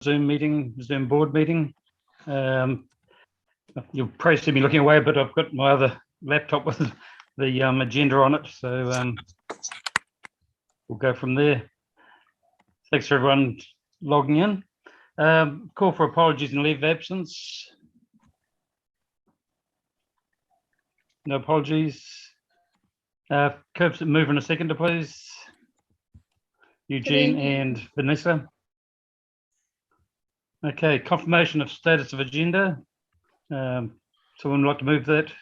Zoom board meeting. You'll probably see me looking away, but I've got my other laptop with the agenda on it, so we'll go from there. Thanks for everyone logging in. Call for apologies and leave of absence. No apologies. Curbs, move in a second, please. Eugene and Vanessa. Okay, confirmation of status of agenda. Someone would like to move that?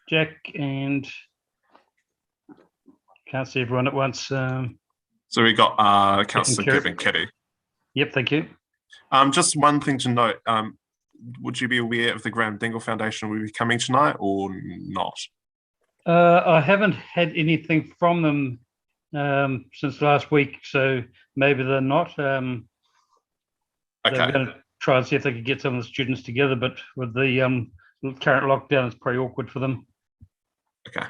Jack, and can't see everyone at once. So we got Councillor Gibb and Kitty. Yep, thank you. Just one thing to note, would you be aware of the Graham Dingle Foundation will be coming tonight or not? I haven't had anything from them since last week, so maybe they're not. Okay. They're going to try and see if they could get some of the students together, but with the current lockdown, it's pretty awkward for them. Okay.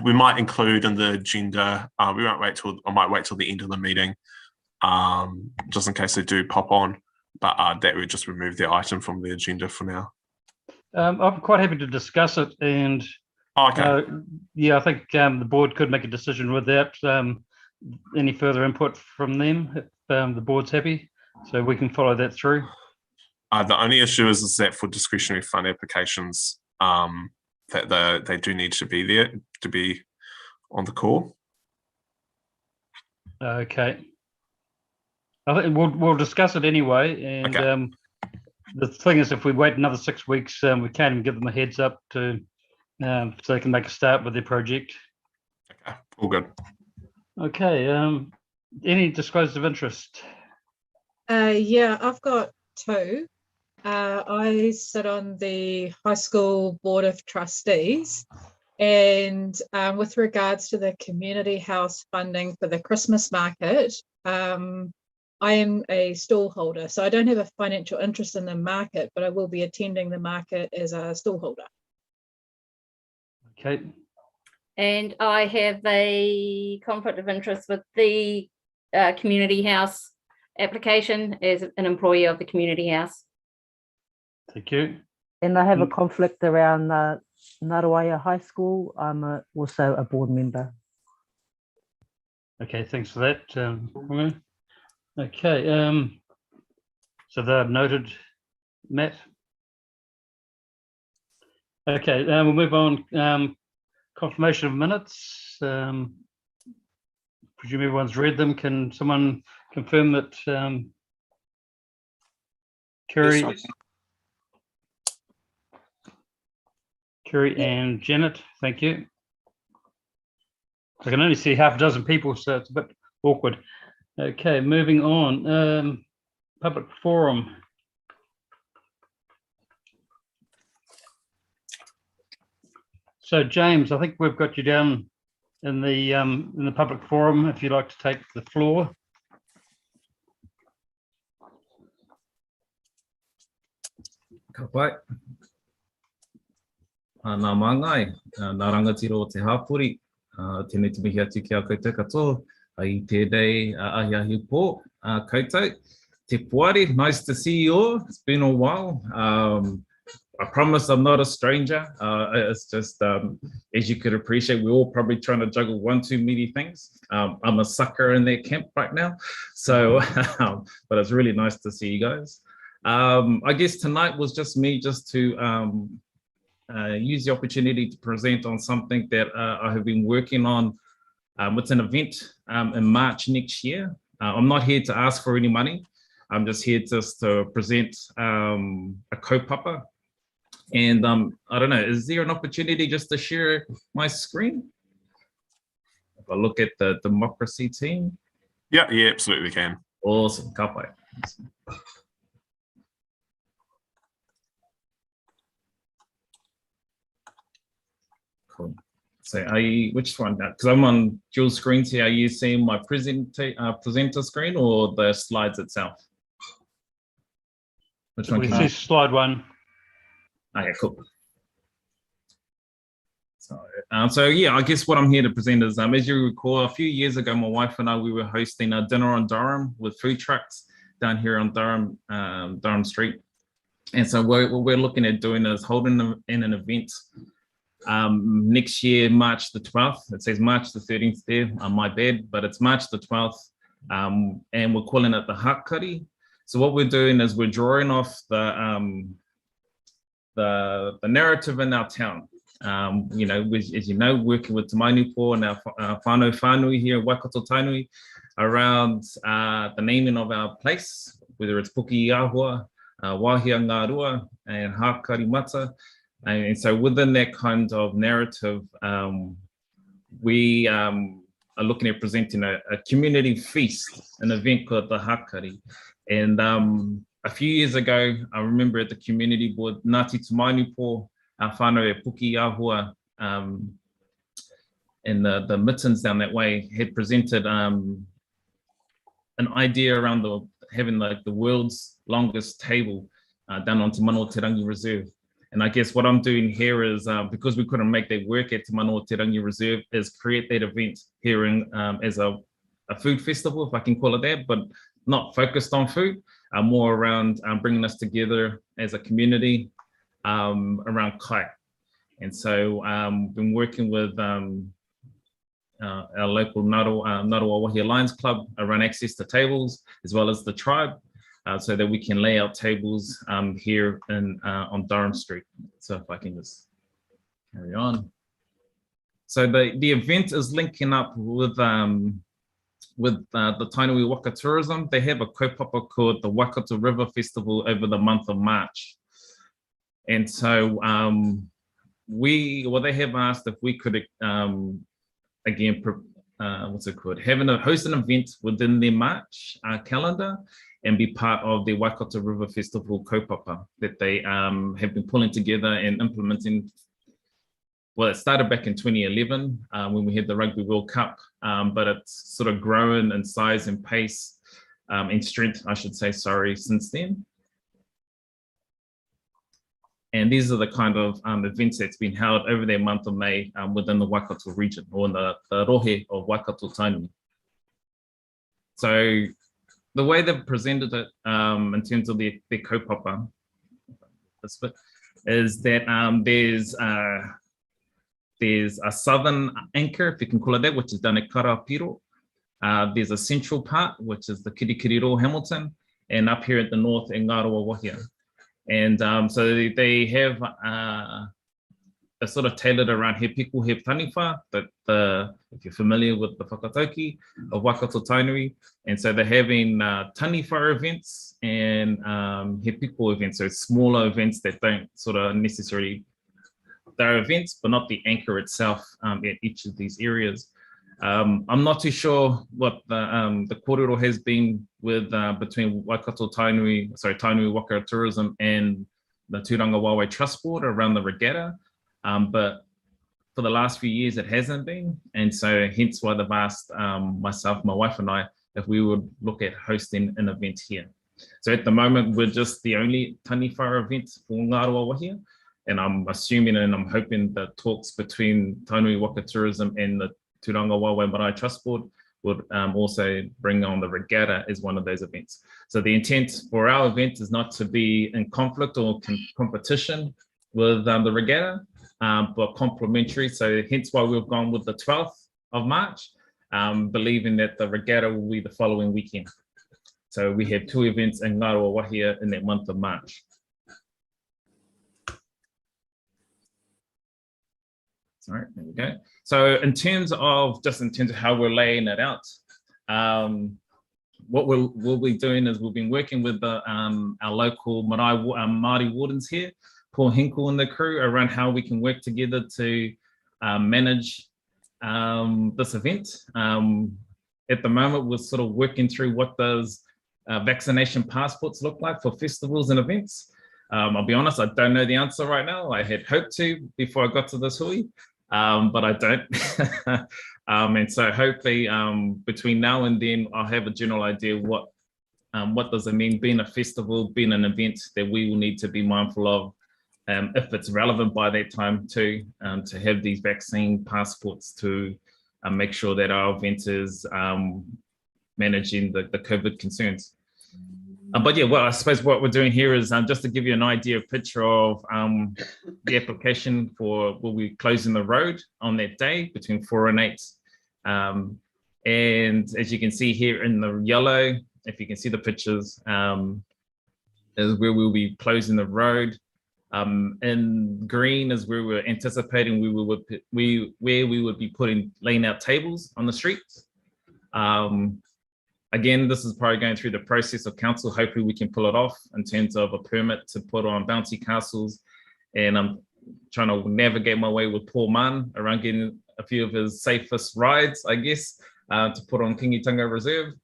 We might include in the agenda, we won't wait till, I might wait till the end of the meeting, just in case they do pop on, but that would just remove the item from the agenda for now. I'm quite happy to discuss it, and yeah, I think the board could make a decision without any further input from them if the board's happy, so we can follow that through. The only issue is that for discretionary fund applications, that they do need to be there to be on the call. Okay. I think we'll discuss it anyway, and okay. The thing is, if we wait another 6 weeks, we can't even give them a heads up to so they can make a start with their project. Okay, all good. Okay. Any disclosures of interest? Yeah, I've got two. I sit on the high school board of trustees, and with regards to the community house funding for the Christmas market, I am a stall holder, so I don't have a financial interest in the market, but I will be attending the market as a stall holder. Okay. And I have a conflict of interest with the community house application as an employee of the community house. Thank you. And I have a conflict around Ngaruawahia High School. I'm also a board member. Okay, thanks for that. Okay, so they're noted, Matt. Okay, we'll move on. Confirmation of minutes. Presume everyone's read them. Can someone confirm that Kerry and Janet, thank you. I can only see half a dozen people, so it's a bit awkward. Okay, moving on. Public forum. So James, I think we've got you down in the public forum. If you'd like to take the floor. Ka pai. Nā māngai, nā rangatiro o te hāpuri, tēnei te mihi atu ki a koutou katoa, i tēnei ahi pō, koutou. Te puari, nice to see you all. It's been a while. I promise I'm not a stranger. It's just, as you could appreciate, we're all probably trying to juggle one too many things. I'm a sucker in that camp right now. So, but it's really nice to see you guys. I guess tonight was just me just to use the opportunity to present on something that I have been working on. It's an event in March next year. I'm not here to ask for any money. I'm just here just to present a kaupapa. And I don't know, is there an opportunity just to share my screen? If I look at the democracy team. Yeah, absolutely can. Awesome, ka pai. Cool. So which one? Because I'm on dual screens here. Are you seeing my presenter screen or the slides itself? Which one? We see slide one. Okay, cool. So yeah, I guess what I'm here to present is, as you recall, a few years ago, my wife and I, we were hosting a dinner on Durham with food trucks down here on Durham Street. And so what we're looking at doing is holding in an event next year, March the 12th. It says March the 13th there on my bed, but it's March the 12th. And we're calling it the Hakari. So what we're doing is we're drawing off the narrative in our town. You know, as you know, working with Te Mainupo and our whānau here, Waikato Tainui, around the naming of our place, whether it's Puki Ahua, Wahia Ngarua, and Hakari Mata. And so within that kind of narrative, we are looking at presenting a community feast, an event called the Hakari. And a few years ago, I remember at the community board, Ngāti Te Mainupo, our whānau e Puki Ahua, and the mittens down that way had presented an idea around having like the world's longest table down on Te Manawa Te Rangi Reserve. And I guess what I'm doing here is, because we couldn't make that work at Te Manawa Te Rangi Reserve, is create that event here as a food festival, if I can call it that, but not focused on food, more around bringing us together as a community around kai. And so been working with our local Ngaruawahia Lions Club around access to tables, as well as the tribe, so that we can lay out tables here on Durham Street. So if I can just carry on. So the event is linking up with the Tainui Waka Tourism. They have a kaupapa called the Waikato River Festival over the month of March. And so they have asked if we could, again, host an event within their March calendar and be part of the Waikato River Festival kaupapa that they have been pulling together and implementing. Well, it started back in 2011 when we had the Rugby World Cup, but it's sort of grown in size and pace and strength, I should say, since then. And these are the kind of events that's been held over the month of May within the Waikato region, or in the rohe of Waikato Tainui. So the way they've presented it in terms of their kaupapa, is that there's a southern anchor, if you can call it that, which is down at Karapiro. There's a central part, which is the Kirikiriro Hamilton, and up here at the north in Ngaruawahia. And so they have a sort of tailored around he piku he taniwha, if you're familiar with the whakatauki of Waikato Tainui. And so they're having taniwha events and he piku events, so smaller events that don't sort of necessarily, they're events, but not the anchor itself at each of these areas. I'm not too sure what the kōrero has been with between Waikato Tainui Waka Tourism and the Tūranga Wawe Trust Board around the regatta, but for the last few years it hasn't been, and so hence why they've asked myself, my wife and I, if we would look at hosting an event here. So at the moment we're just the only taniwha event for Ngaruawahia, and I'm assuming and I'm hoping the talks between Tainui Waka Tourism and the Tūranga Wawe Marae Trust Board would also bring on the regatta as one of those events. So the intent for our event is not to be in conflict or competition with the regatta, but complementary. So hence why we've gone with the 12th of March, believing that the regatta will be the following weekend. So we have two events in Ngaruawahia in that month of March. Sorry, there we go. So in terms of how we're laying it out, what we'll be doing is we've been working with our local Māori wardens here, Paul Hinkle and the crew, around how we can work together to manage this event. At the moment, we're sort of working through what does vaccination passports look like for festivals and events. I'll be honest, I don't know the answer right now. I had hoped to before I got to this hui. But I don't. And so hopefully between now and then, I'll have a general idea what does it mean being a festival, being an event that we will need to be mindful of if it's relevant by that time too, to have these vaccine passports to make sure that our event is managing the COVID concerns. But yeah, well, I suppose what we're doing here is just to give you an idea, picture of the application for, we'll be closing the road on that day between 4 and 8. And as you can see here in the yellow, if you can see the pictures, is where we'll be closing the road. In green is where we're anticipating where we would be laying out tables on the streets. Again, this is probably going through the process of council. Hopefully we can pull it off in terms of a permit to put on bouncy castles. And I'm trying to navigate my way with Paul Mann around getting a few of his safest rides, I guess, to put on Kingitanga Reserve.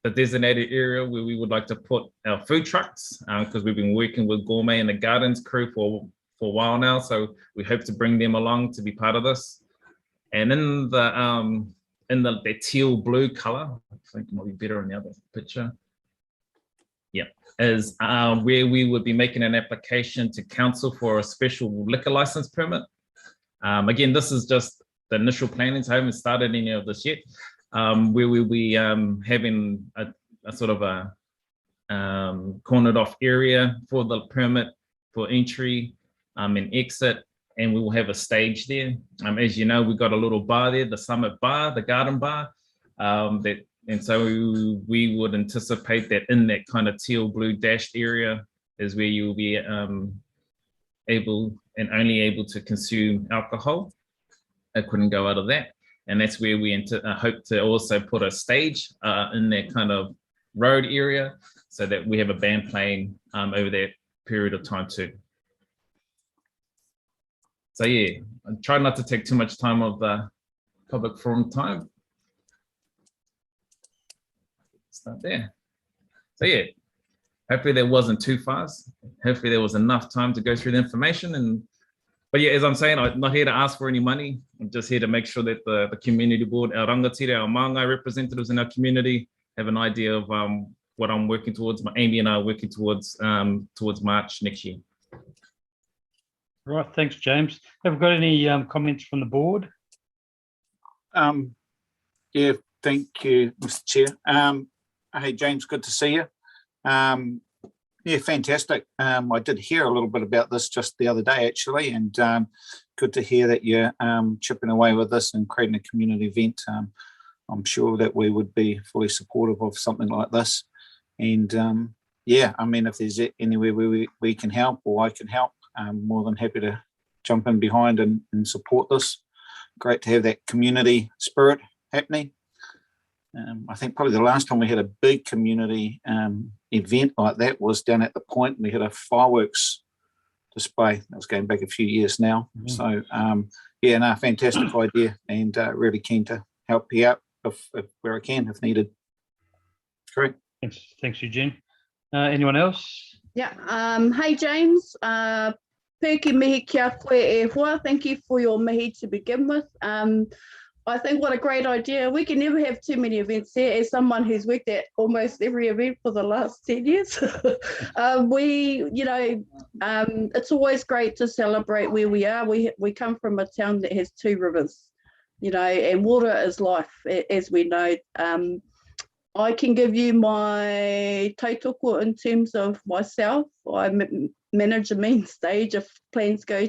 The designated area where we would like to put our food trucks, because we've been working with Gourmet and the Gardens crew for a while now. So we hope to bring them along to be part of this. And in the teal blue color, I think it might be better in the other picture. Yeah, is where we would be making an application to council for a special liquor license permit. Again, this is just the initial planning, so I haven't started any of this yet. Where we'll be having a sort of a cornered off area for the permit for entry and exit, and we will have a stage there. As you know, we've got a little bar there, the Summit Bar, the Garden Bar, and so we would anticipate that in that kind of teal blue dashed area is where you'll be able and only able to consume alcohol. I couldn't go out of that. And that's where we hope to also put a stage in that kind of road area so that we have a band playing over that period of time too. So yeah, I try not to take too much time of the public forum time. Start there. So yeah, hopefully that wasn't too fast. Hopefully there was enough time to go through the information. But yeah, as I'm saying, I'm not here to ask for any money. I'm just here to make sure that the community board, our rangatira, our Māngai representatives in our community have an idea of what I'm working towards. Amy and I are working towards March next year. Right, thanks, James. Have we got any comments from the board? Yeah, thank you, Mr. Chair. Hey, James, good to see you. Yeah, fantastic. I did hear a little bit about this just the other day, actually, and good to hear that you're chipping away with this and creating a community event. I'm sure that we would be fully supportive of something like this. And yeah, I mean, if there's anywhere where we can help or I can help, I'm more than happy to jump in behind and support this. Great to have that community spirit happening. I think probably the last time we had a big community event like that was down at the Point. We had a fireworks display. That was going back a few years now. Mm-hmm. So yeah, no, fantastic idea, and really keen to help you out if where I can, if needed. Great. Thanks, Eugene. Anyone else? Yeah. Hey, James. Pēki mihi kia koe e hoa. Thank you for your mihi to begin with. I think what a great idea. We can never have too many events here. As someone who's worked at almost every event for the last 10 years, it's always great to celebrate where we are. We come from a town that has 2 rivers, and water is life, as we know. I can give you my tautoko in terms of myself. I manage a main stage if plans go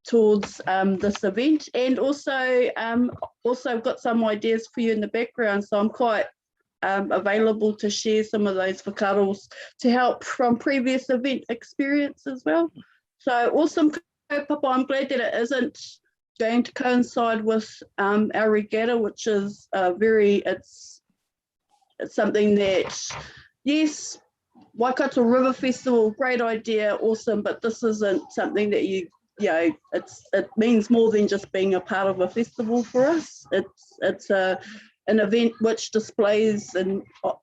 towards this event, and also I've got some ideas for you in the background, so I'm quite available to share some of those whakaros to help from previous event experience as well. So awesome, Papa. I'm glad that it isn't going to coincide with our regatta, which is it's something that, yes, Waikato River Festival, great idea, awesome, but this isn't something that it means more than just being a part of a festival for us. It's an event which displays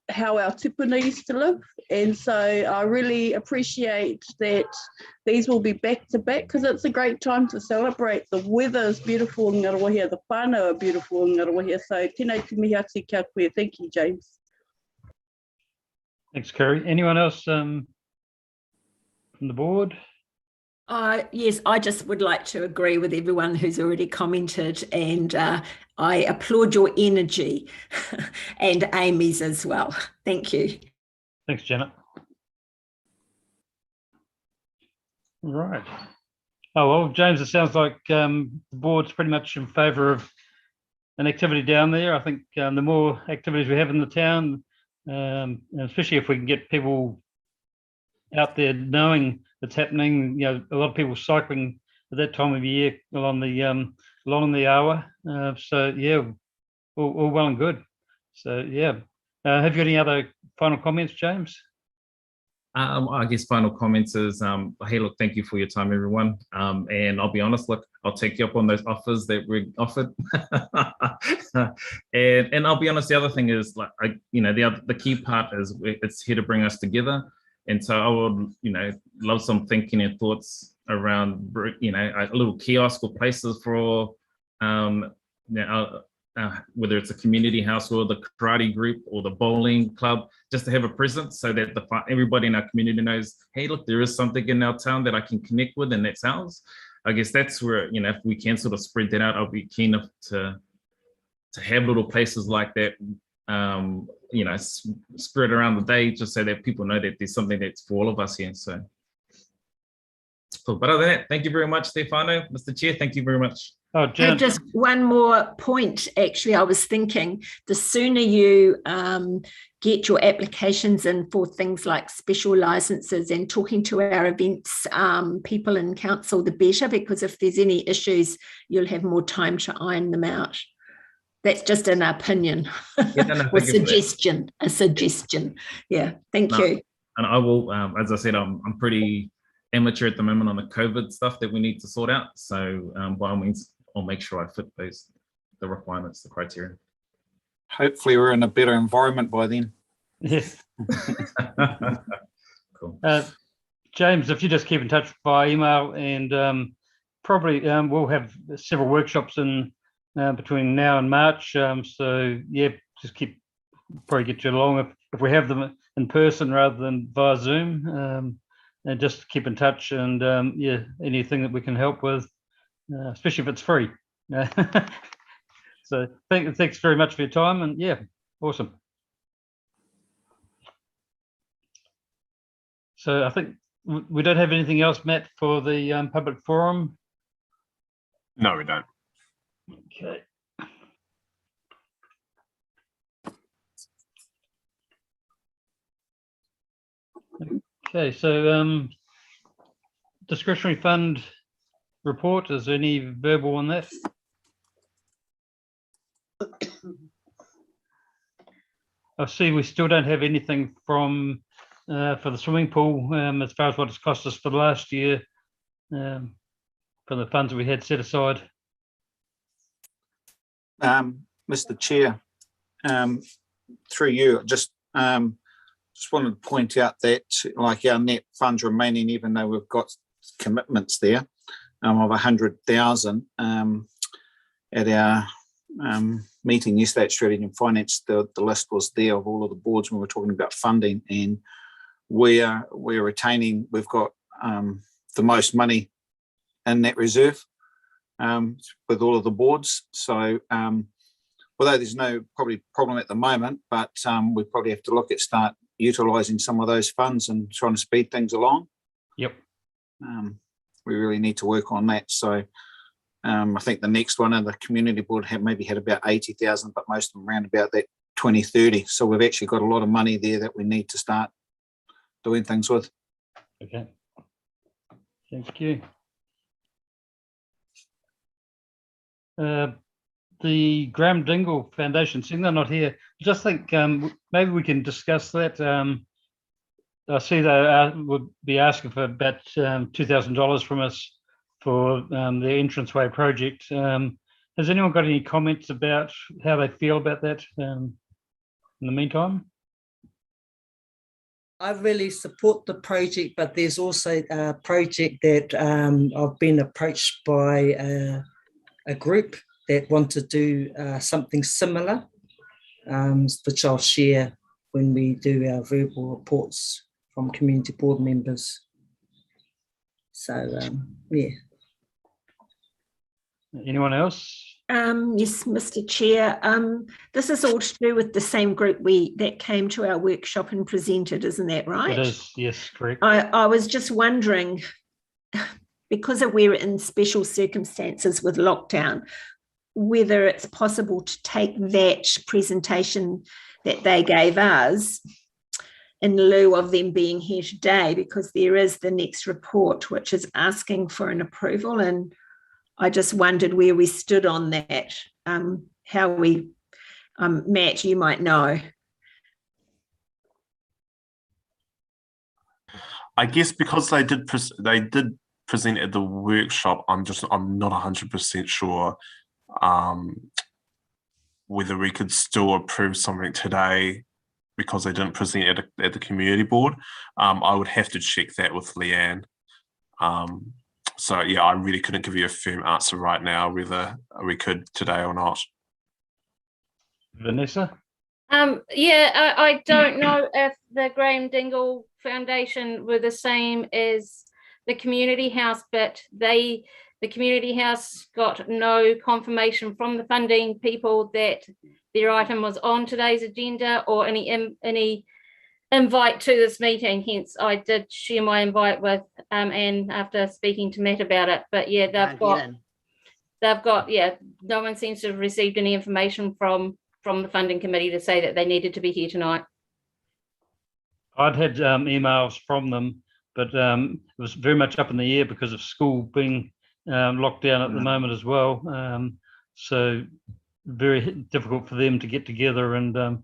how our tupuna used to live, and so I really appreciate that these will be back to back, because it's a great time to celebrate. The weather is beautiful in Ngaruawahia, the whānau are beautiful in Ngaruawahia, so tēnei te mihi atu kia koe. Thank you, James. Thanks, Kerry. Anyone else from the board? Yes, I just would like to agree with everyone who's already commented, and I applaud your energy and Amy's as well. Thank you. Thanks, Janet. Right. Oh, well, James, it sounds like the board's pretty much in favour of an activity down there. I think the more activities we have in the town, and especially if we can get people out there knowing it's happening, a lot of people cycling at that time of year along the hour. So yeah, all well and good. So yeah, have you got any other final comments, James? I guess final comments is, hey, look, thank you for your time, everyone. And I'll be honest, look, I'll take you up on those offers that were offered. and I'll be honest, the other thing is, like, the key part is it's here to bring us together. And so I would, love some thinking and thoughts around, a little kiosk or places for, whether it's a community house or the karate group or the bowling club, just to have a presence so that everybody in our community knows, hey, look, there is something in our town that I can connect with, and that's ours. I guess that's where, if we can sort of spread that out, I'll be keen to have little places like that, spread around the day, just so that people know that there's something that's for all of us here. So, cool. But other than that, thank you very much, Stefano. Mr. Chair, thank you very much. Oh, Janet. Just one more point, actually. I was thinking the sooner you get your applications in for things like special licenses and talking to our events people in council, the better, because if there's any issues, you'll have more time to iron them out. That's just an opinion, or suggestion, a suggestion. Yeah, thank you. And I will, as I said, I'm pretty amateur at the moment on the COVID stuff that we need to sort out. So by all means, I'll make sure I fit the requirements, the criteria. Hopefully we're in a better environment by then. Yes. Cool. James, if you just keep in touch by email, and probably we'll have several workshops in between now and March. So yeah, just probably get you along if we have them in person rather than via Zoom. And just keep in touch, and yeah, anything that we can help with, especially if it's free. So thanks very much for your time, and yeah, awesome. So I think we don't have anything else, Matt, for the public forum. No, we don't. Okay. Okay, so discretionary fund report, is there any verbal on that? I see we still don't have anything from for the swimming pool as far as what it's cost us for the last year for the funds we had set aside. Mr. Chair, through you, just wanted to point out that, like, our net funds remaining, even though we've got commitments there of 100,000 at our meeting yesterday at Strategy and Finance, the list was there of all of the boards when we were talking about funding, and we're retaining. We've got the most money in that reserve with all of the boards. So although there's no probably problem at the moment, but we probably have to look at start utilising some of those funds and trying to speed things along. Yep. We really need to work on that. So I think the next one, and the community board maybe had about 80,000, but most of them around about that 20, 30. So we've actually got a lot of money there that we need to start doing things with. Okay. Thank you. The Graham Dingle Foundation, seeing they're not here, I just think maybe we can discuss that. I see they would be asking for about $2,000 from us for the entranceway project. Has anyone got any comments about how they feel about that in the meantime? I really support the project, but there's also a project that I've been approached by a group that want to do something similar, which I'll share when we do our verbal reports from community board members. So, yeah. Anyone else? Yes, Mr. Chair. This is all to do with the same group that came to our workshop and presented, isn't that right? It is, yes, correct. I was just wondering, because we're in special circumstances with lockdown, whether it's possible to take that presentation that they gave us in lieu of them being here today, because there is the next report which is asking for an approval, and I just wondered where we stood on that, how we, Matt, you might know. I guess because they did present at the workshop, I'm not 100% sure whether we could still approve something today because they didn't present at the community board. I would have to check that with Leanne. So yeah, I really couldn't give you a firm answer right now whether we could today or not. Vanessa? Yeah, I don't know if the Graham Dingle Foundation were the same as the community house, but the community house got no confirmation from the funding people that their item was on today's agenda or any invite to this meeting. Hence, I did share my invite with Anne after speaking to Matt about it. But yeah, they've got yeah, no one seems to have received any information from the funding committee to say that they needed to be here tonight. I'd had emails from them, but it was very much up in the air because of school being locked down at the moment as well. So very difficult for them to get together and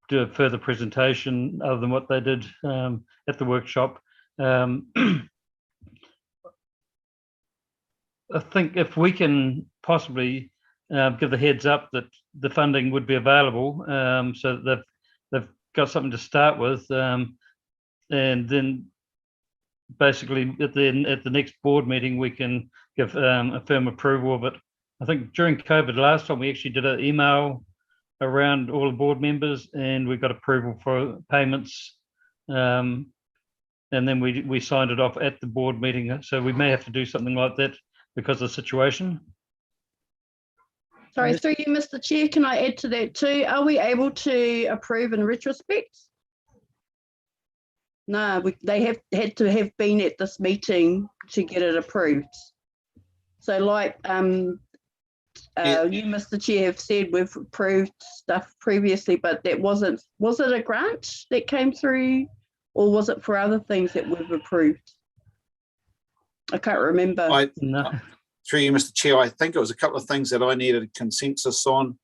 do a further presentation other than what they did at the workshop. I think if we can possibly give the heads up that the funding would be available, so that they've got something to start with, and then basically at the next board meeting we can give a firm approval of it. I think during COVID last time we actually did an email around all the board members and we got approval for payments, and then we signed it off at the board meeting. So we may have to do something like that because of the situation. Sorry, through you, Mr. Chair, can I add to that too? Are we able to approve in retrospect? No, they have had to have been at this meeting to get it approved. So like you, Mr. Chair, have said we've approved stuff previously, but that was it a grant that came through or was it for other things that we've approved? I can't remember. Through you, Mr. Chair, I think it was a couple of things that I needed consensus on,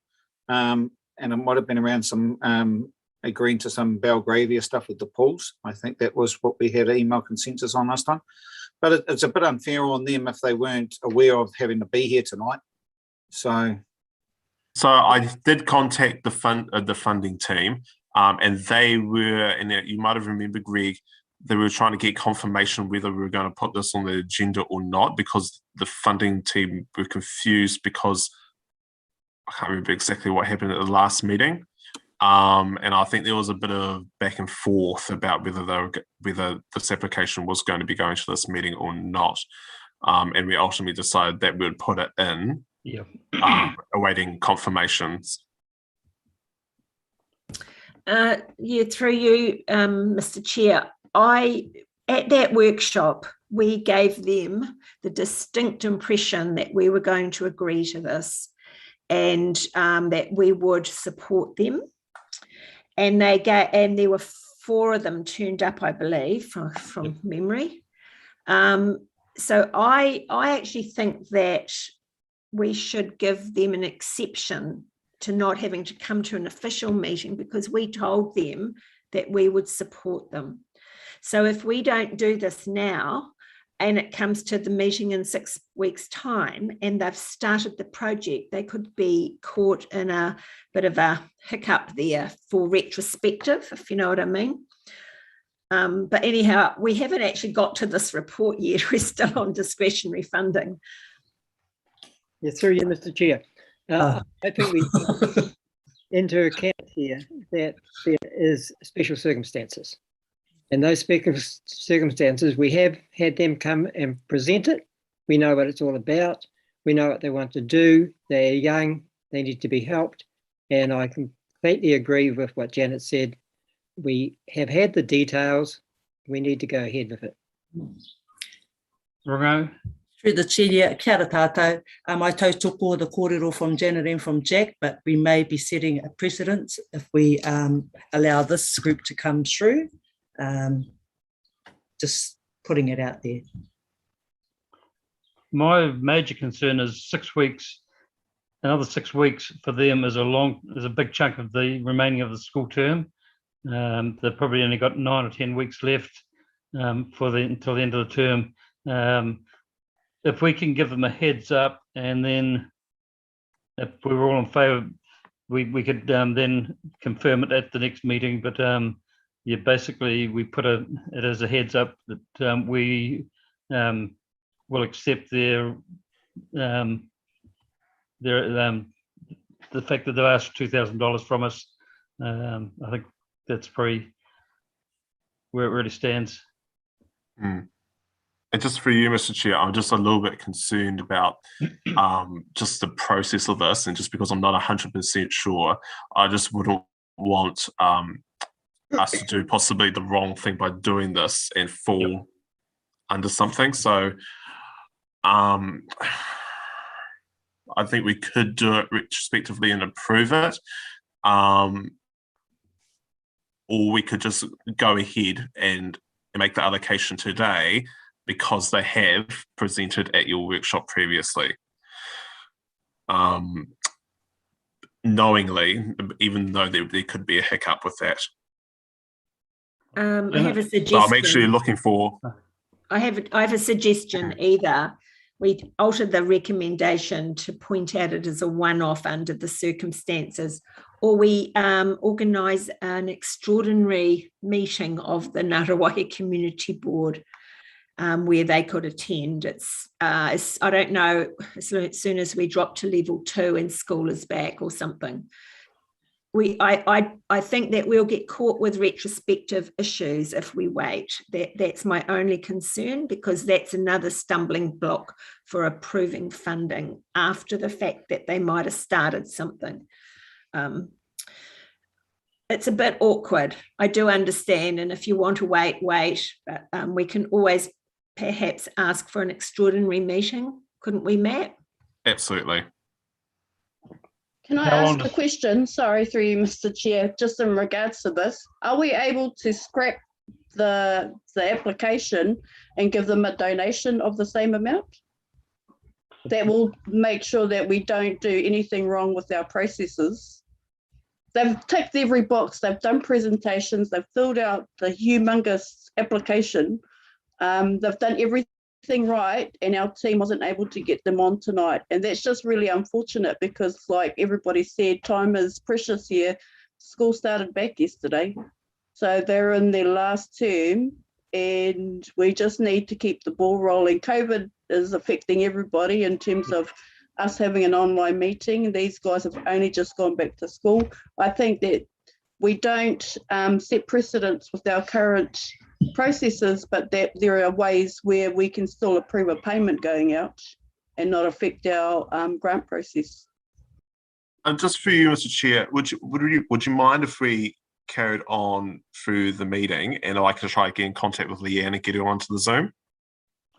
and it might have been around some agreeing to some Belgravia stuff with the pools. I think that was what we had email consensus on last time. But it's a bit unfair on them if they weren't aware of having to be here tonight. So I did contact the funding team, and they were, and you might have remembered, Greg, they were trying to get confirmation whether we were going to put this on the agenda or not, because the funding team were confused because I can't remember exactly what happened at the last meeting. And I think there was a bit of back and forth about whether this application was going to be going to this meeting or not. And we ultimately decided that we would put it in, awaiting confirmations. Yeah, through you, Mr. Chair, at that workshop, we gave them the distinct impression that we were going to agree to this and that we would support them. And there were 4 of them turned up, I believe, from memory. So I actually think that we should give them an exception to not having to come to an official meeting because we told them that we would support them. So if we don't do this now and it comes to the meeting in 6 weeks' time and they've started the project, they could be caught in a bit of a hiccup there for retrospective, if you know what I mean. But anyhow, we haven't actually got to this report yet. We're still on discretionary funding. Yeah, through you, Mr. Chair. I think we into account here that there is special circumstances. In those circumstances, we have had them come and present it. We know what it's all about. We know what they want to do. They're young. They need to be helped. And I completely agree with what Janet said. We have had the details. We need to go ahead with it. Rongo? Through the chair, kia ora tātou. I tautoko the kōrero from Janet and from Jack, but we may be setting a precedent if we allow this group to come through. Just putting it out there. My major concern is 6 weeks. Another 6 weeks for them is a big chunk of the remaining of the school term. They've probably only got 9 or 10 weeks left until the end of the term. If we can give them a heads up, and then if we were all in favour, we could then confirm it at the next meeting. But yeah, basically we put it as a heads up that we will accept the fact that they've asked $2,000 from us. I think that's probably where it really stands. And just for you, Mr. Chair, I'm just a little bit concerned about just the process of this, and just because I'm not 100% sure, I just wouldn't want us to do possibly the wrong thing by doing this and fall under something. So I think we could do it retrospectively and approve it, or we could just go ahead and make the allocation today, because they have presented at your workshop previously. Knowingly, even though there could be a hiccup with that. I have a suggestion. So I'm actually looking for... I have a suggestion. Either we alter the recommendation to point out it as a one-off under the circumstances, or we organise an extraordinary meeting of the Ngaruawahia Community Board where they could attend. It's I don't know, as soon as we drop to level 2 and school is back or something. I think that we'll get caught with retrospective issues if we wait. That's my only concern, because that's another stumbling block for approving funding after the fact that they might have started something. It's a bit awkward. I do understand, and if you want to wait, but we can always perhaps ask for an extraordinary meeting, couldn't we, Matt? Absolutely. Can I ask a question? Sorry, through you, Mr. Chair, just in regards to this. Are we able to scrap the application and give them a donation of the same amount? That will make sure that we don't do anything wrong with our processes. They've ticked every box, they've done presentations, they've filled out the humongous application. They've done everything right, and our team wasn't able to get them on tonight. And that's just really unfortunate, because like everybody said, time is precious here. School started back yesterday. So they're in their last term, and we just need to keep the ball rolling. COVID is affecting everybody in terms of us having an online meeting. These guys have only just gone back to school. I think that we don't set precedents with our current processes, but that there are ways where we can still approve a payment going out and not affect our grant process. And just for you, Mr. Chair, would you mind if we carried on through the meeting, and I'd like to try to get in contact with Leanne and get her onto the Zoom?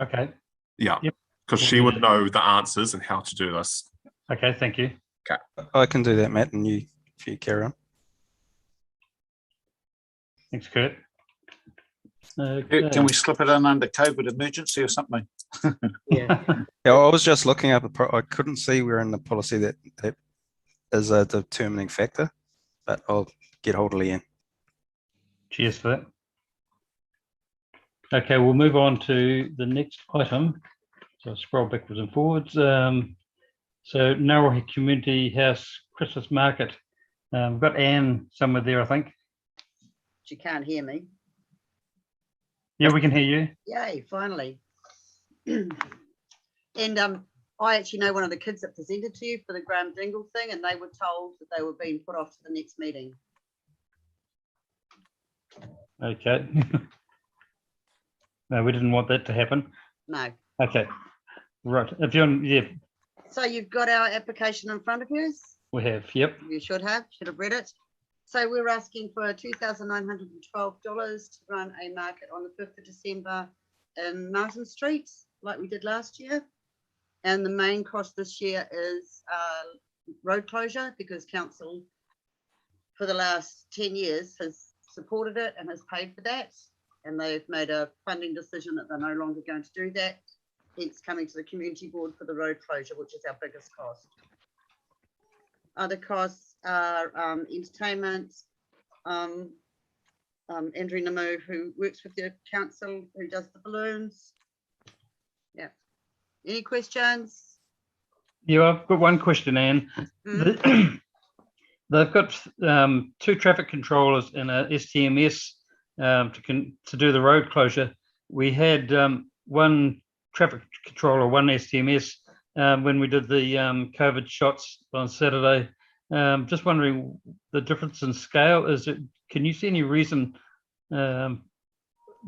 Okay. Yeah, because she would know the answers and how to do this. Okay, thank you. Okay. I can do that, Matt, and if you carry on. Thanks, Kurt. Can we slip it in under COVID emergency or something? Yeah, I was just looking up. I couldn't see where in the policy that is a determining factor, but I'll get hold of Leanne. Cheers for that. Okay, we'll move on to the next item. So I'll scroll backwards and forwards. So Ngaruawahia Community House Christmas Market. We've got Anne somewhere there, I think. She can't hear me. Yeah, we can hear you. Yay, finally. And I actually know one of the kids that presented to you for the Graham Dingle thing, and they were told that they were being put off to the next meeting. Okay. No, we didn't want that to happen. No. Okay. Right. If you're, yeah, So you've got our application in front of you. we have. Yep. You should have read it. So we're asking for $2,912 to run a market on the 5th of December in Martin Street, like we did last year. And the main cost this year is road closure, because council for the last 10 years has supported it and has paid for that. And they've made a funding decision that they're no longer going to do that. It's coming to the community board for the road closure, which is our biggest cost. Other costs are entertainment. Andrew Namu, who works with the council, who does the balloons. Yeah. Any questions? Yeah, I've got one question, Anne. They've got 2 traffic controllers and a STMS to do the road closure. We had one traffic controller, one STMS when we did the COVID shots on Saturday. Just wondering the difference in scale. Is it? Can you see any reason there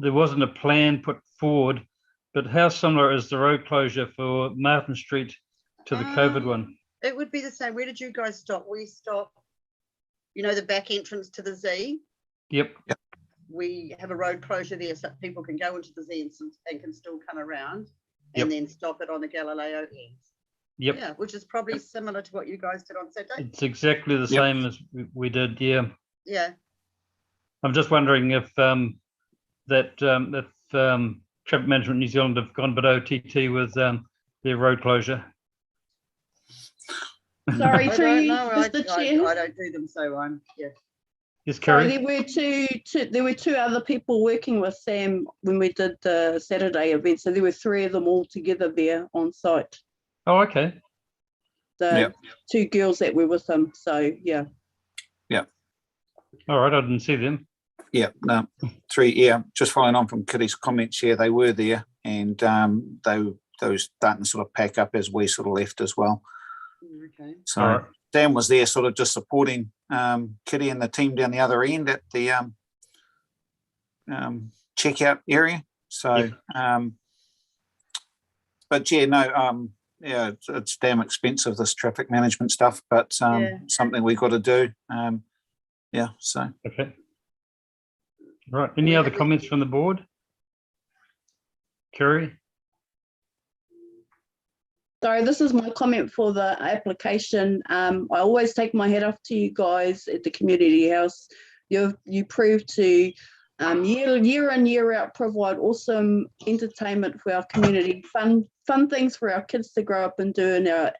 wasn't a plan put forward? But how similar is the road closure for Martin Street to the COVID one? It would be the same. Where did you guys stop? We stopped, you know, the back entrance to the Z. Yep. We have a road closure there so people can go into the Z and can still come around, and then stop it on the Galileo end. Yep. Yeah, which is probably similar to what you guys did on Saturday. It's exactly the same as we did. Yeah. Yeah. I'm just wondering if Traffic Management New Zealand have gone a bit OTT with their road closure. Sorry, I don't do them, so I'm Yes, Sorry, Kerry. there were two other people working with Sam when we did the Saturday event. So there were 3 of them all together there on site. Oh, okay. The 2 girls that were with them. So yeah. Yeah. All right, I didn't see them. Yeah, no, 3. Yeah, just following on from Kitty's comments, yeah, they were there, and they were starting to sort of pack up as we sort of left as well. Okay. So Dan was there, sort of just supporting Kitty and the team down the other end at the checkout area. So, but yeah, no, yeah, it's damn expensive, this traffic management stuff, but something we got to do. Yeah, so. Okay. Right. Any other comments from the board? Kerry? Sorry, this is my comment for the application. I always take my hat off to you guys at the community house. You prove to year in, year out provide awesome entertainment for our community, fun things for our kids to grow up and do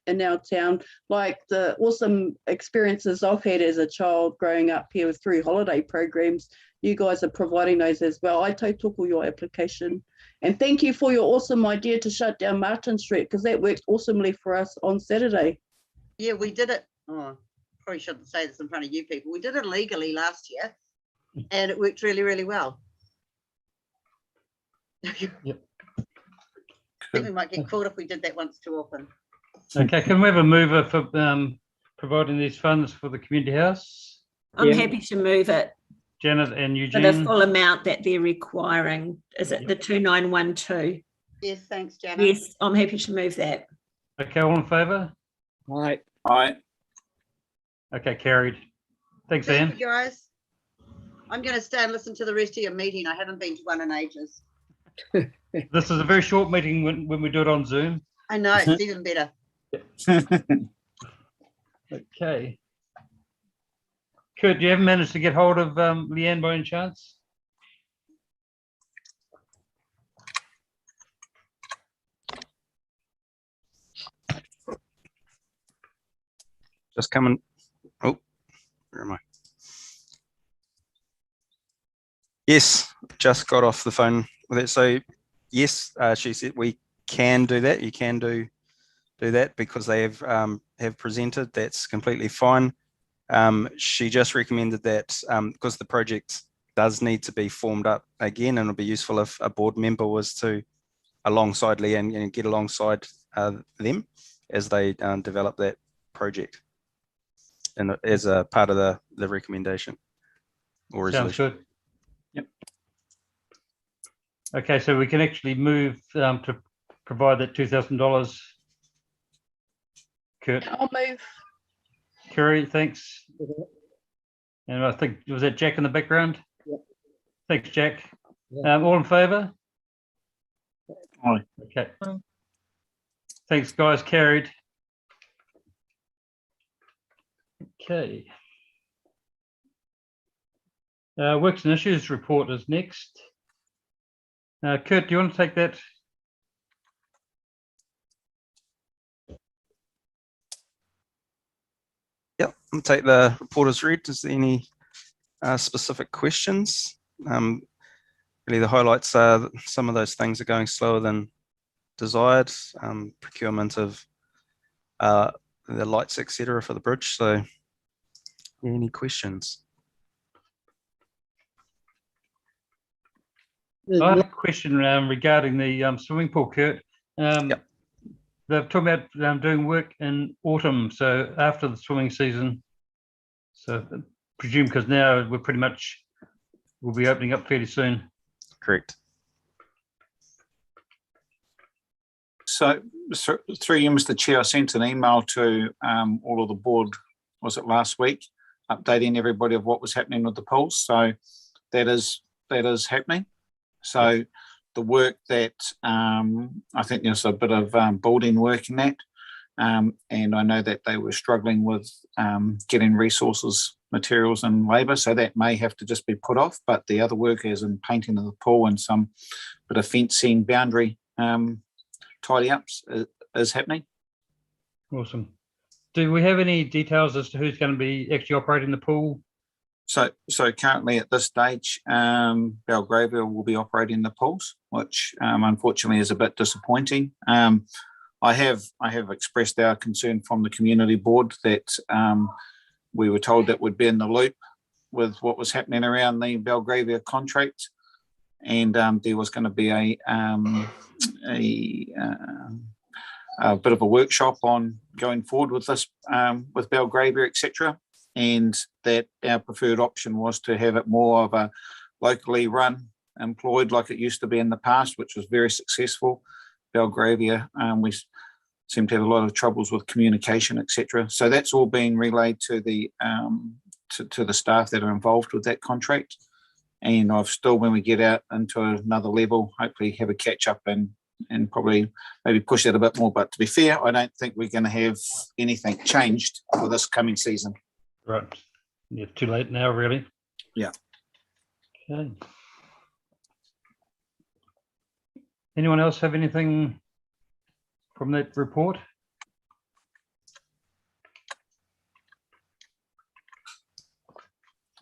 in our town, like the awesome experiences I've had as a child growing up here with 3 holiday programs. You guys are providing those as well. I tautoko your application. And thank you for your awesome idea to shut down Martin Street, because that worked awesomely for us on Saturday. Yeah, we did it. Oh, probably shouldn't say this in front of you people. We did it legally last year, and it worked really, really well. Yep. I think we might get caught if we did that once too often. Okay, can we have a mover for providing these funds for the community house? I'm happy to move it. Janet and Eugene. For the full amount that they're requiring. Is it the 2912? Yes, thanks, Janet. Yes, I'm happy to move that. Okay, all in favour? Aye. Aye. Okay, carried. Thanks, Thank Anne. you, guys. I'm going to stay and listen to the rest of your meeting. I haven't been to one in ages. This is a very short meeting when we do it on Zoom. I know, it's even better. Okay. Kurt, you haven't managed to get hold of Leanne by any chance? Just coming. Oh, where am I? Yes, just got off the phone with it. So yes, she said we can do that. You can do that because they have presented. That's completely fine. She just recommended that because the project does need to be formed up again, and it'll be useful if a board member was to alongside Leanne and get alongside them as they develop that project, and as a part of the recommendation or resolution. Sounds good. Yep. Okay, so we can actually move to provide that $2,000. Kurt, I'll move. Kerry, thanks. And I think, was that Jack in the background? Yep. Thanks, Jack. Yeah. All in favour? Aye. Okay. Aye. Thanks, guys. Carried. Okay. Works and issues report is next. Kurt, do you want to take that? Yep, I'll take the report as read. Is there any specific questions? Really, the highlights are that some of those things are going slower than desired. Procurement of the lights, etc., for the bridge. So, any questions? I have a question regarding the swimming pool, Kurt. Yep. They're talking about doing work in autumn, so after the swimming season. So I presume because now we're pretty much, we'll be opening up fairly soon. Correct. So through you, Mr. Chair, I sent an email to all of the board, was it last week, updating everybody of what was happening with the pools. So that is happening. So the work that I think there's a bit of building work in that, and I know that they were struggling with getting resources, materials and labour, so that may have to just be put off. But the other work is in painting of the pool and some bit of fencing, boundary tidy ups is happening. Awesome. Do we have any details as to who's going to be actually operating the pool? So currently at this stage, Belgravia will be operating the pools, which unfortunately is a bit disappointing. I have expressed our concern from the community board that we were told that we'd be in the loop with what was happening around the Belgravia contract, and there was going to be a bit of a workshop on going forward with this, with Belgravia, etc. And that our preferred option was to have it more of a locally run, employed like it used to be in the past, which was very successful. Belgravia, we seem to have a lot of troubles with communication, etc. So that's all been relayed to the to the staff that are involved with that contract. And I've still, when we get out into another level, hopefully have a catch up and probably maybe push that a bit more. But to be fair, I don't think we're going to have anything changed for this coming season. Right. Yeah, too late now, really. Yeah. Okay. Anyone else have anything from that report?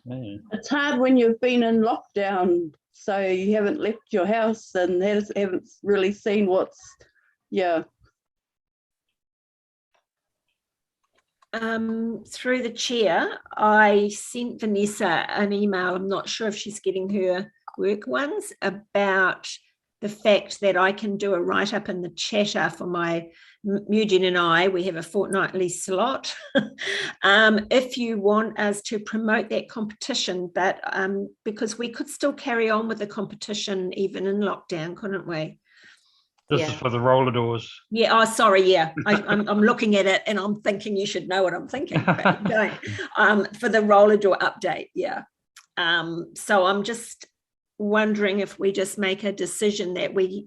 Yeah. It's hard when you've been in lockdown, so you haven't left your house and haven't really seen what's, yeah. Through the chair, I sent Vanessa an email. I'm not sure if she's getting her work ones, about the fact that I can do a write-up in the chatter for my Eugene and I. We have a fortnightly slot. If you want us to promote that competition, but because we could still carry on with the competition even in lockdown, couldn't we? This is for the roller doors. Yeah. Oh, sorry. Yeah. I'm looking at it and I'm thinking you should know what I'm thinking. But you don't. For the roller door update. Yeah. So I'm just wondering if we just make a decision that we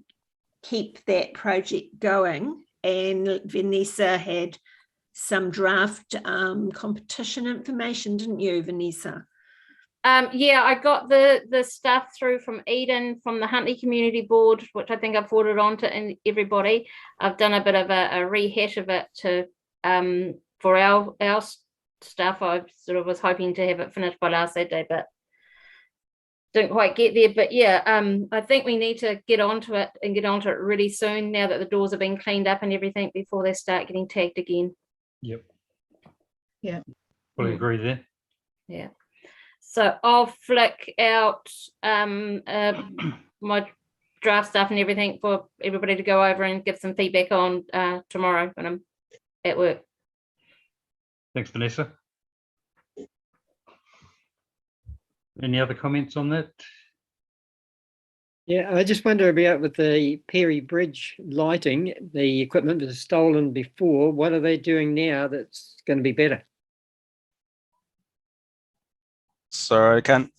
keep that project going. And Vanessa had some draft competition information, didn't you, Vanessa? Yeah, I got the stuff through from Eden from the Huntley Community Board, which I think I've forwarded on to everybody. I've done a bit of a rehash of it to for our stuff. I sort of was hoping to have it finished by last Saturday, but didn't quite get there. But yeah, I think we need to get onto it and get onto it really soon, now that the doors have been cleaned up and everything, before they start getting tagged again. Yep. Yeah. Fully agree there. Yeah. So I'll flick out my draft stuff and everything for everybody to go over and give some feedback on tomorrow when I'm at work. Thanks, Vanessa. Any other comments on that? Yeah, I just wonder about with the Perry Bridge lighting, the equipment was stolen before. What are they doing now that's going to be better? So I don't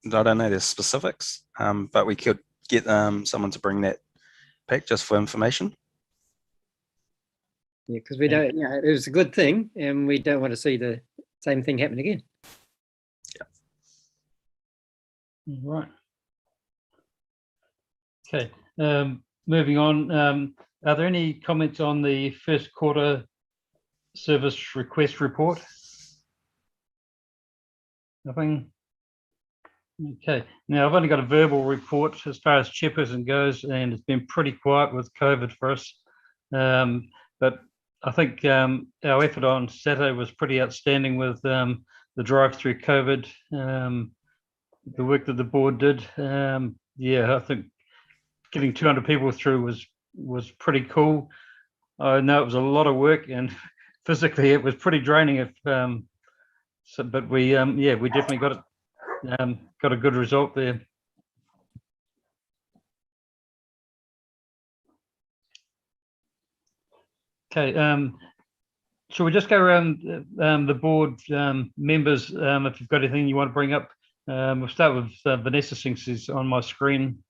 know the specifics, but we could get someone to bring that back just for information. Yeah, because we don't, it was a good thing and we don't want to see the same thing happen again. Right. Okay, moving on. Are there any comments on the first quarter service request report? Nothing? Okay, now I've only got a verbal report as far as chairperson goes, and it's been pretty quiet with COVID for us. But I think our effort on Saturday was pretty outstanding with the drive-through COVID, the work that the board did. Yeah, I think getting 200 people through was pretty cool. I know it was a lot of work, and physically it was pretty draining. If but we yeah, we definitely got it, got a good result there. Okay, shall we just go around the board members? If you've got anything you want to bring up, we'll start with Vanessa, since she's on my screen.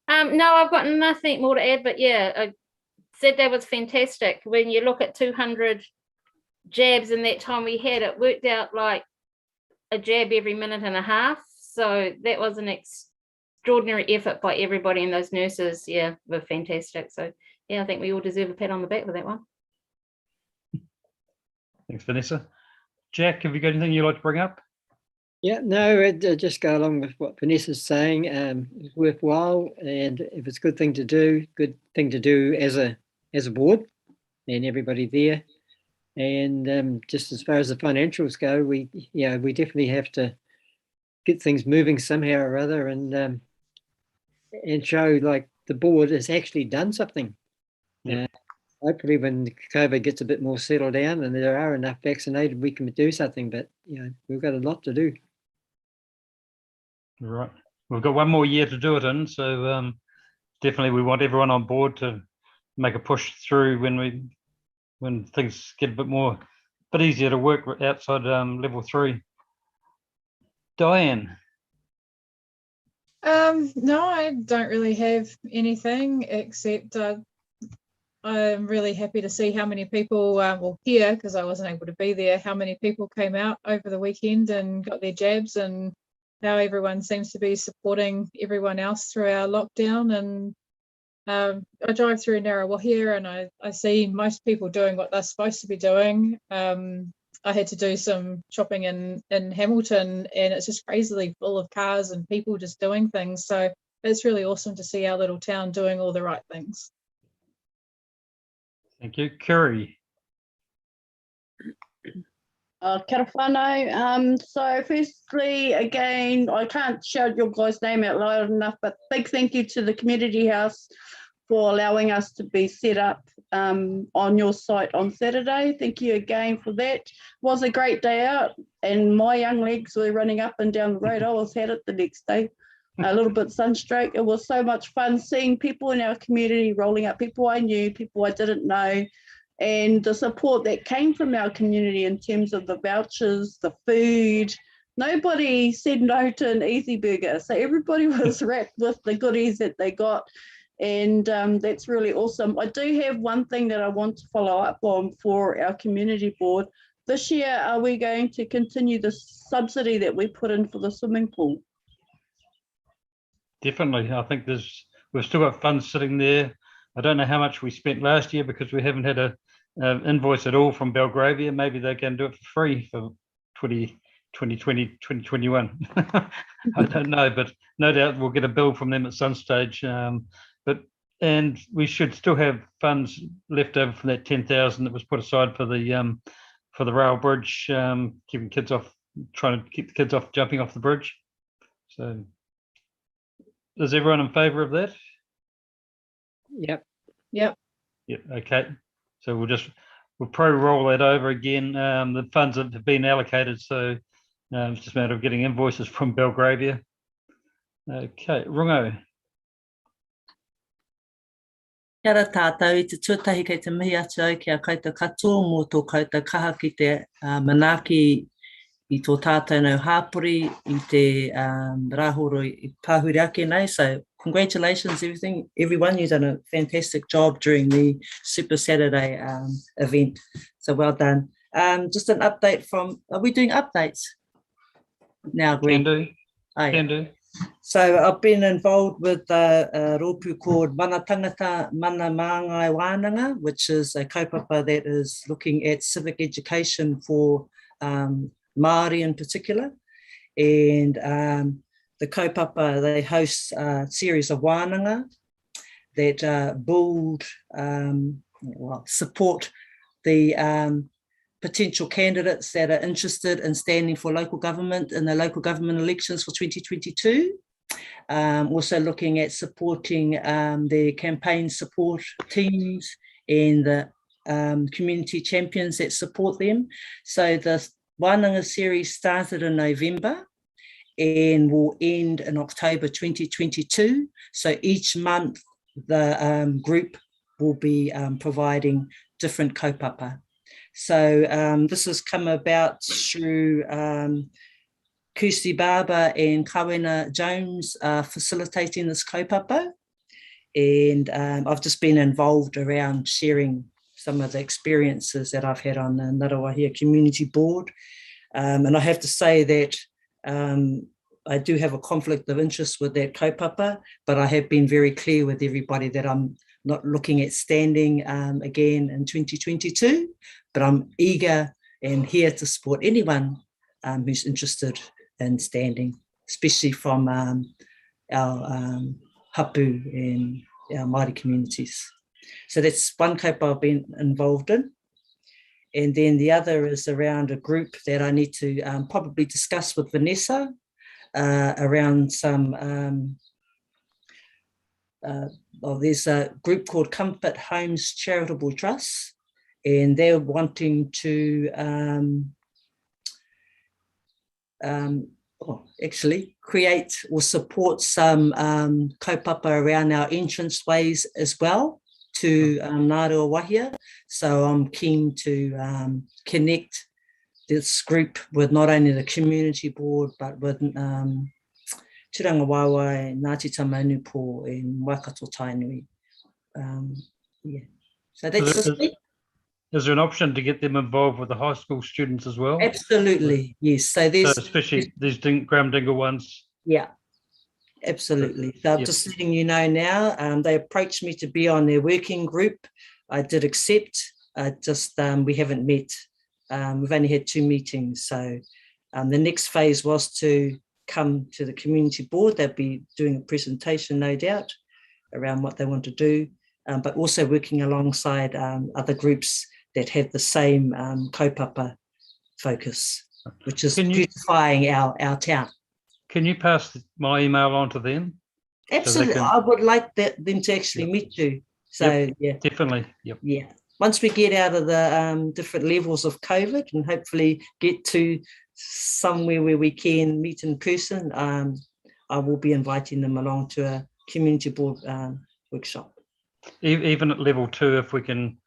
No, I've got nothing more to add, but yeah, I said that was fantastic. When you look at 200 jabs in that time we had, it worked out like a jab every minute and a half. So that was an extraordinary effort by everybody, and those nurses, yeah, were fantastic. So yeah, I think we all deserve a pat on the back for that one. Thanks, Vanessa. Jack, have you got anything you'd like to bring up? Yeah, no, it just go along with what Vanessa's saying. It's worthwhile, and if it's a good thing to do as a board and everybody there. And just as far as the financials go, we definitely have to get things moving somehow or other, and show like the board has actually done something. Yeah. Hopefully when COVID gets a bit more settled down and there are enough vaccinated, we can do something, but we've got a lot to do. Right, we've got one more year to do it in, so definitely we want everyone on board to make a push through when things get a bit easier to work outside level 3. Diane. No, I don't really have anything except I'm really happy to see how many people will here, because I wasn't able to be there, how many people came out over the weekend and got their jabs, and how everyone seems to be supporting everyone else through our lockdown. And I drive through Ngaruawahia and I see most people doing what they're supposed to be doing. I had to do some shopping in Hamilton, and it's just crazily full of cars and people just doing things. So it's really awesome to see our little town doing all the right things. Thank you. Curry. Kia ora whanau. So firstly, again, I can't shout your guys' name out loud enough, but big thank you to the community house for allowing us to be set up on your site on Saturday. Thank you again for that. It was a great day out, and my young legs were running up and down the road. I almost had it the next day, a little bit sunstroke. It was so much fun seeing people in our community rolling up, people I knew, people I didn't know, and the support that came from our community in terms of the vouchers, the food. Nobody said no to an easy burger. So everybody was wrapped with the goodies that they got. And that's really awesome. I do have one thing that I want to follow up on for our community board. This year, are we going to continue the subsidy that we put in for the swimming pool? Definitely. I think we've still got funds sitting there. I don't know how much we spent last year because we haven't had a invoice at all from Belgravia. Maybe they can do it for free for 2020, 2021. I don't know, but no doubt we'll get a bill from them at some stage. And we should still have funds left over from that 10,000 that was put aside for the rail bridge, keeping kids off, trying to keep the kids off jumping off the bridge. So, is everyone in favour of that? Yep. Yep. Yep. Okay. So we'll probably roll that over again. The funds that have been allocated, so It's just a matter of getting invoices from Belgravia. Okay, Rungo. Kia ora tātou, I te tuatahi kei te mihi atu au ki a koutou katoa mō tō koutou kaha ki te manaaki I tō tātou nau hāpuri, I te rāhoro I pāhuri ake nei. So congratulations everyone. You've done a fantastic job during the Super Saturday event. So well done. Just an update from, are we doing updates now, Greg? Can do. Oh, Can do. So I've been involved with a rōpū called Mana Tangata Mana Māngai Wānanga, which is a kaupapa that is looking at civic education for Māori in particular. And the kaupapa, they host a series of wānanga that build, support the potential candidates that are interested in standing for local government in the local government elections for 2022. Also looking at supporting their campaign support teams and the community champions that support them. So the Wānanga series started in November and will end in October 2022. So each month the group will be providing different kaupapa. So this has come about through Kusi Baba and Kawena Jones facilitating this kaupapa. And I've just been involved around sharing some of the experiences that I've had on the Ngaruawahia Community Board. And I have to say that I do have a conflict of interest with that kaupapa, but I have been very clear with everybody that I'm not looking at standing again in 2022, but I'm eager and here to support anyone who's interested in standing, especially from our hapu and our Māori communities. So that's one kaupapa I've been involved in. And then the other is around a group that I need to probably discuss with Vanessa around some, there's a group called Comfort Homes Charitable Trust, and they're wanting to actually create or support some kaupapa around our entranceways as well to Ngaruawahia. So I'm keen to connect this group with not only the community board, but with Turanga Wawa, Ngāti Tamanupo and Waikato Tainui. Yeah, so that's just me. Is there an option to get them involved with the high school students as well? Absolutely, yes. So there's especially these Graham Dingle ones. Yeah, absolutely. So I'm just letting you know now. They approached me to be on their working group. I did accept. We haven't met. We've only had 2 meetings. So the next phase was to come to the community board. They'll be doing a presentation, no doubt, around what they want to do, but also working alongside other groups that have the same kaupapa focus, which is beautifying our town. Can you pass my email on to them? Absolutely. So I would like them to actually meet you. So yeah, definitely. Yep. Yeah. Once we get out of the different levels of COVID and hopefully get to somewhere where we can meet in person, I will be inviting them along to a community board workshop. Even at level 2, if we can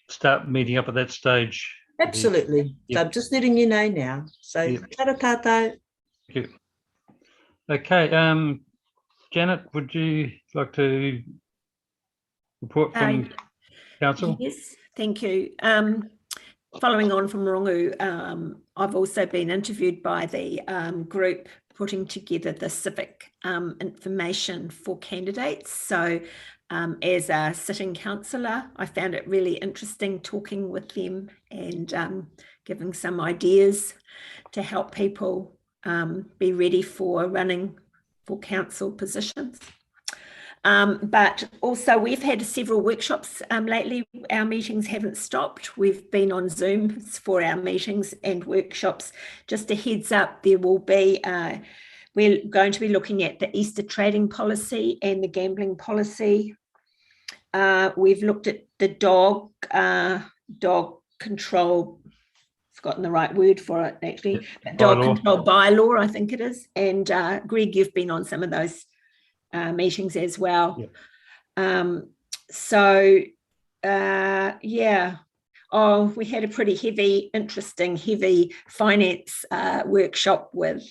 start meeting up at that stage. Absolutely. Yep. So I'm just letting you know now. So tara tātou. Thank you. Okay, Janet, would you like to report from council? Yes, thank you. Following on from Rongu, I've also been interviewed by the group putting together the civic information for candidates. So as a sitting councillor, I found it really interesting talking with them and giving some ideas to help people be ready for running for council positions. But also we've had several workshops lately. Our meetings haven't stopped. We've been on Zoom for our meetings and workshops. Just a heads up, there will be, we're going to be looking at the Easter trading policy and the gambling policy. We've looked at the dog control forgotten the right word for it actually, dog Bylaw. control bylaw, I think it is. And Greg, you've been on some of those meetings as well. Yeah. Oh, we had a pretty heavy finance workshop with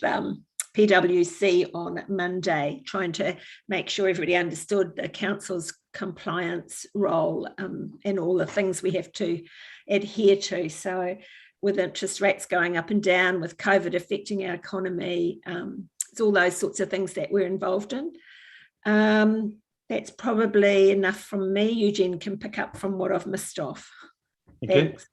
PwC on Monday, trying to make sure everybody understood the council's compliance role and all the things we have to adhere to. So with interest rates going up and down, with COVID affecting our economy, it's all those sorts of things that we're involved in. That's probably enough from me. Eugene can pick up from what I've missed off. Thanks.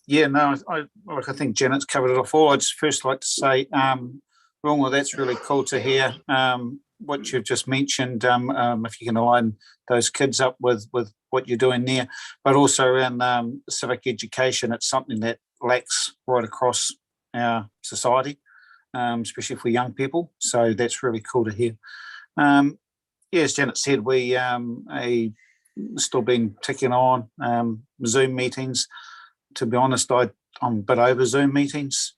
Yeah, no, I think Janet's covered it off all. I'd just first like to say, Rongo, that's really cool to hear what you've just mentioned. If you can align those kids up with what you're doing there, but also around civic education, it's something that lacks right across our society, especially for young people. So that's really cool to hear. Yeah, as Janet said, we still been ticking on Zoom meetings. To be honest, I'm a bit over Zoom meetings.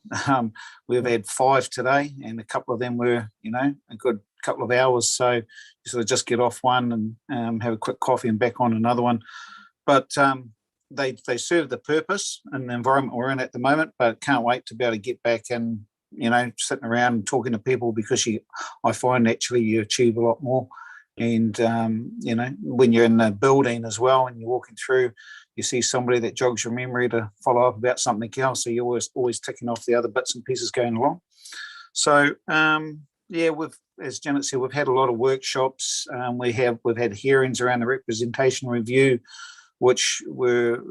We've had 5 today, and a couple of them were, a good couple of hours. So you sort of just get off one and have a quick coffee and back on another one. But they serve the purpose in the environment we're in at the moment. But can't wait to be able to get back and sitting around and talking to people, because I find actually you achieve a lot more. And when you're in the building as well and you're walking through, you see somebody that jogs your memory to follow up about something else. So you're always ticking off the other bits and pieces going along. So as Janet said, we've had a lot of workshops. We've had hearings around the representation review, which were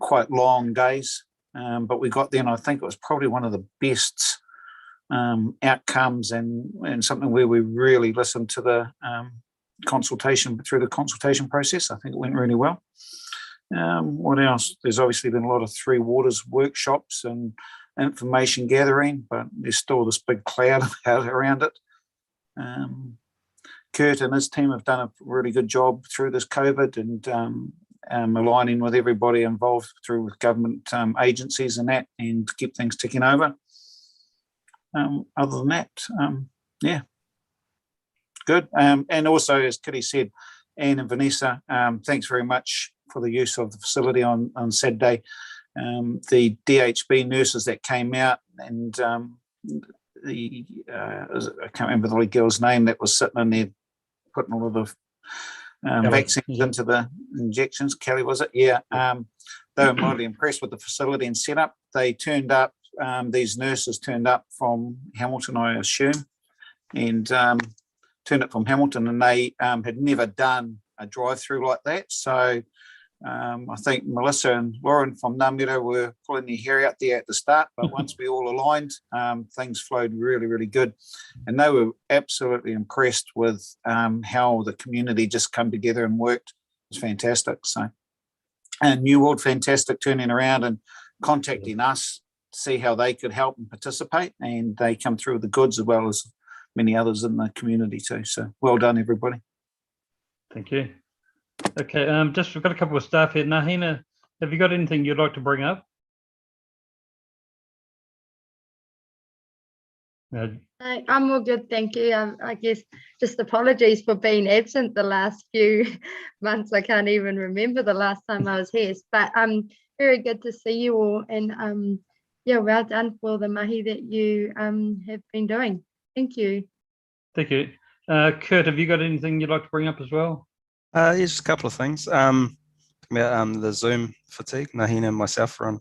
quite long days. But we got there, and I think it was probably one of the best outcomes and something where we really listened to the consultation process. I think it went really well. What else? There's obviously been a lot of Three Waters workshops and information gathering, but there's still this big cloud around it. Kurt and his team have done a really good job through this COVID and aligning with everybody involved with government agencies and that, and to keep things ticking over. Other than that, good. And also, as Kitty said, Anne and Vanessa, thanks very much for the use of the facility on Saturday. The DHB nurses that came out, and I can't remember the little girl's name that was sitting in there putting all of the vaccines into the injections. Kelly, was it? Yeah. They were mildly impressed with the facility and setup. They turned up. These nurses turned up from Hamilton, I assume, and turned up from Hamilton, and they had never done a drive-through like that. So I think Melissa and Lauren from Namira were pulling their hair out there at the start, but once we all aligned, things flowed really, really good. And they were absolutely impressed with how the community just come together and worked. It was fantastic. So, and New World, fantastic, turning around and contacting us, see how they could help and participate, and they come through with the goods as well as many others in the community too. So well done, everybody. Thank you. Okay, we've got a couple of staff here. Nahina, have you got anything you'd like to bring up? I'm all good, thank you. I guess just apologies for being absent the last few months. I can't even remember the last time I was here, but very good to see you all, and well done for the mahi that you have been doing. Thank you. Thank you. Kurt, have you got anything you'd like to bring up as well? Just a couple of things. About the Zoom fatigue. Nahina and myself are on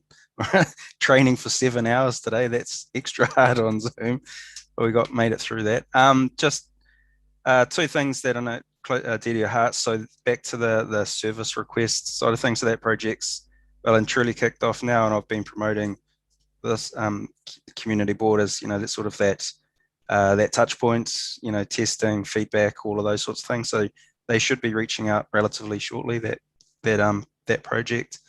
training for 7 hours today. That's extra hard on Zoom, but we made it through that. Just 2 things that I know dear to your heart. So back to the service request side of things. So that project's well and truly kicked off now, and I've been promoting this community board as that sort of that touch points, testing, feedback, all of those sorts of things. So they should be reaching out relatively shortly. That project.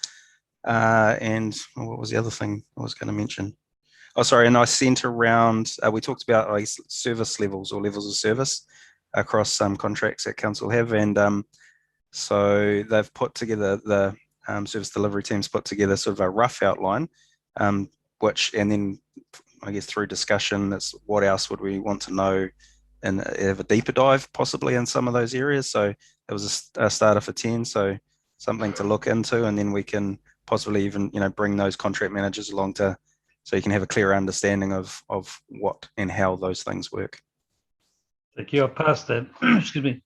And what was the other thing I was going to mention? Oh, sorry. And I sent around. We talked about service levels or levels of service across some contracts that council have, and so they've put together the service delivery teams put together sort of a rough outline, and then I guess through discussion, that's what else would we want to know and have a deeper dive possibly in some of those areas. So it was a starter for 10, so something to look into, and then we can possibly even, bring those contract managers along so you can have a clearer understanding of what and how those things work. Thank you. I passed that, excuse me,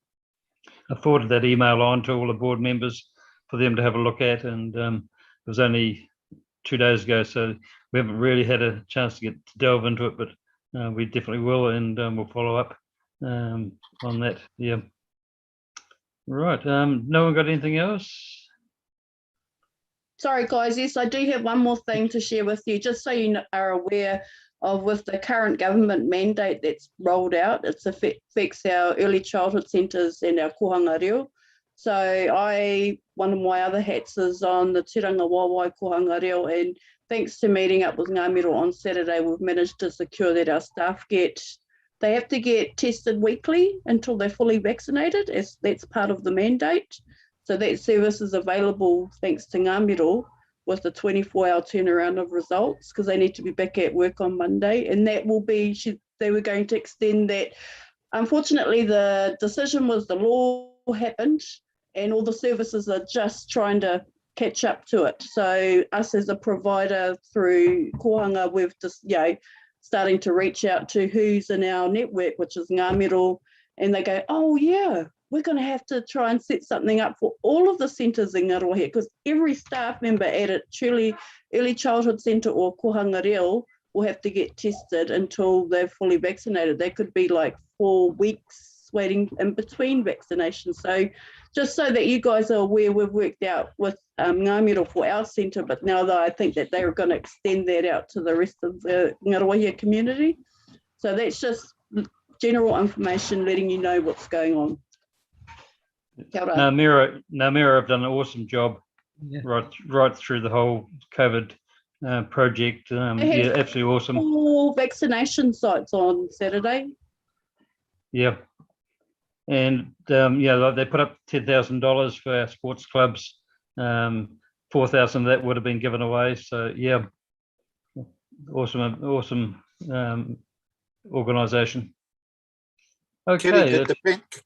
I forwarded that email on to all the board members for them to have a look at, and it was only 2 days ago, so we haven't really had a chance to delve into it, but we definitely will, and we'll follow up on that. Yeah. Right. No one got anything else? Sorry, guys. Yes, I do have one more thing to share with you, just so you are aware of with the current government mandate that's rolled out. It affects our early childhood centres and our kohanga reo. So one of my other hats is on the Te Ngaruawahia kohanga reo, and thanks to meeting up with Ngāmiro on Saturday, we've managed to secure that our staff they have to get tested weekly until they're fully vaccinated, as that's part of the mandate. So that service is available thanks to Ngāmiro with a 24-hour turnaround of results, because they need to be back at work on Monday, and that will be, they were going to extend that. Unfortunately, the decision was the law happened and all the services are just trying to catch up to it. So us as a provider through Kohanga, we've just, starting to reach out to who's in our network, which is Ngāmiro, and they go, oh yeah, we're going to have to try and set something up for all of the centres in Ngaruawahia, because every staff member at a truly early childhood centre or kohanga reo will have to get tested until they're fully vaccinated. They could be like 4 weeks waiting in between vaccinations. So just so that you guys are aware, we've worked out with Ngāmiro for our centre, but now that I think that they're going to extend that out to the rest of the Ngaruawahia community. So that's just general information letting you know what's going on. Ngāmiro have done an awesome job right through the whole COVID project. Yeah, absolutely awesome. 4 vaccination sites on Saturday. Yeah. And they put up $10,000 for our sports clubs. 4,000 of that would have been given away. So yeah, awesome organisation. Okay.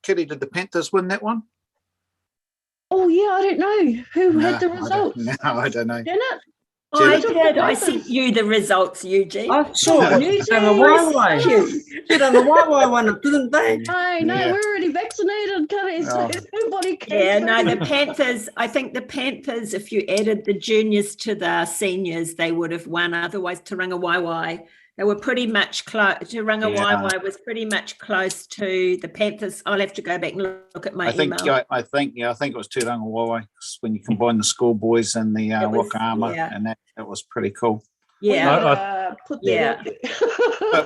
Kitty, did the Panthers win that one? Oh yeah, I don't know who had the results. No, I don't know. Janet? I did. I sent you the results, Eugene. I saw it. Ngaruawahia won it, didn't they? I know, we're already vaccinated. Nobody can. Yeah, no, the Panthers, I think the Panthers, if you added the juniors to the seniors, they would have won. Otherwise, Te Ngaruawahia, they were pretty much close. Te Ngaruawahia was pretty much close to the Panthers. I'll have to go back and look at my email. I think it was Te Ngaruawahia, when you combine the schoolboys and the Wakahama, and that was pretty cool. Yeah,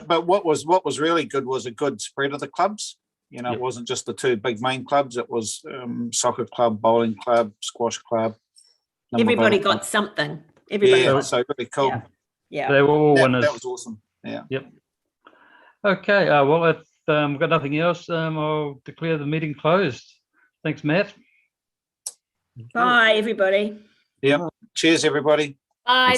but what was really good was a good spread of the clubs. It wasn't just the 2 big main clubs. It was soccer club, bowling club, squash club. Everybody got something. Everybody got so really cool. Yeah, they were all winners. That was awesome. Yeah. Yep. Okay. Well, if we've got nothing else, I'll declare the meeting closed. Thanks, Matt. Bye, everybody. Yep. Cheers, everybody. Bye.